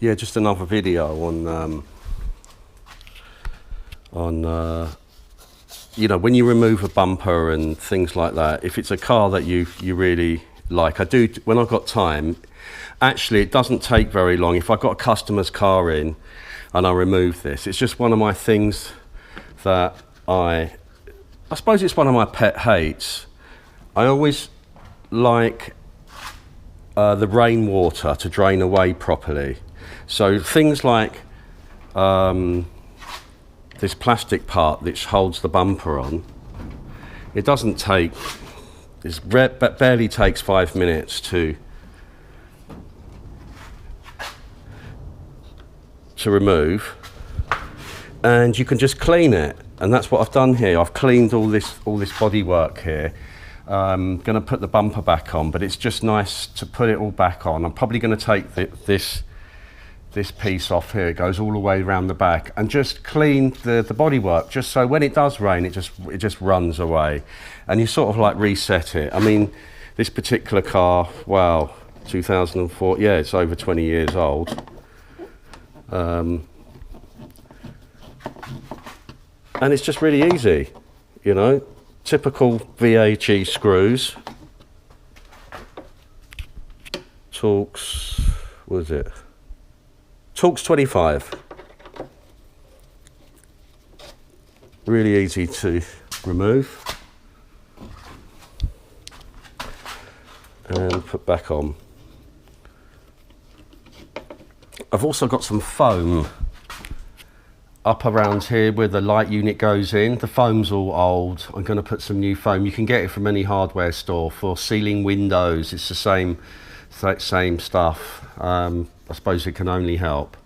Yeah, just another video on you know, when you remove a bumper and things like that. If it's a car that you really like, I do when I've got time. Actually, it doesn't take very long. If I've got a customer's car in and I remove this, it's just one of my things that I suppose it's one of my pet hates. I always like the rainwater to drain away properly. So things like this plastic part which holds the bumper on, it doesn't take, it barely takes 5 minutes to remove, and you can just clean it. And that's what I've done here. I've cleaned all this bodywork here. I'm going to put the bumper back on, but it's just nice to put it all back on. I'm probably going to take this piece off here. It goes all the way around the back, and just clean the bodywork, just so when it does rain, it just runs away, and you sort of like reset it. I mean, this particular car, wow, 2004. Yeah, it's over 20 years old. And it's just really easy, you know, typical VHE screws. Torx, what is it? Torx 25. Really easy to remove and put back on. I've also got some foam up around here where the light unit goes in. The foam's all old. I'm going to put some new foam. You can get it from any hardware store for sealing windows. It's the same stuff. I suppose it can only help.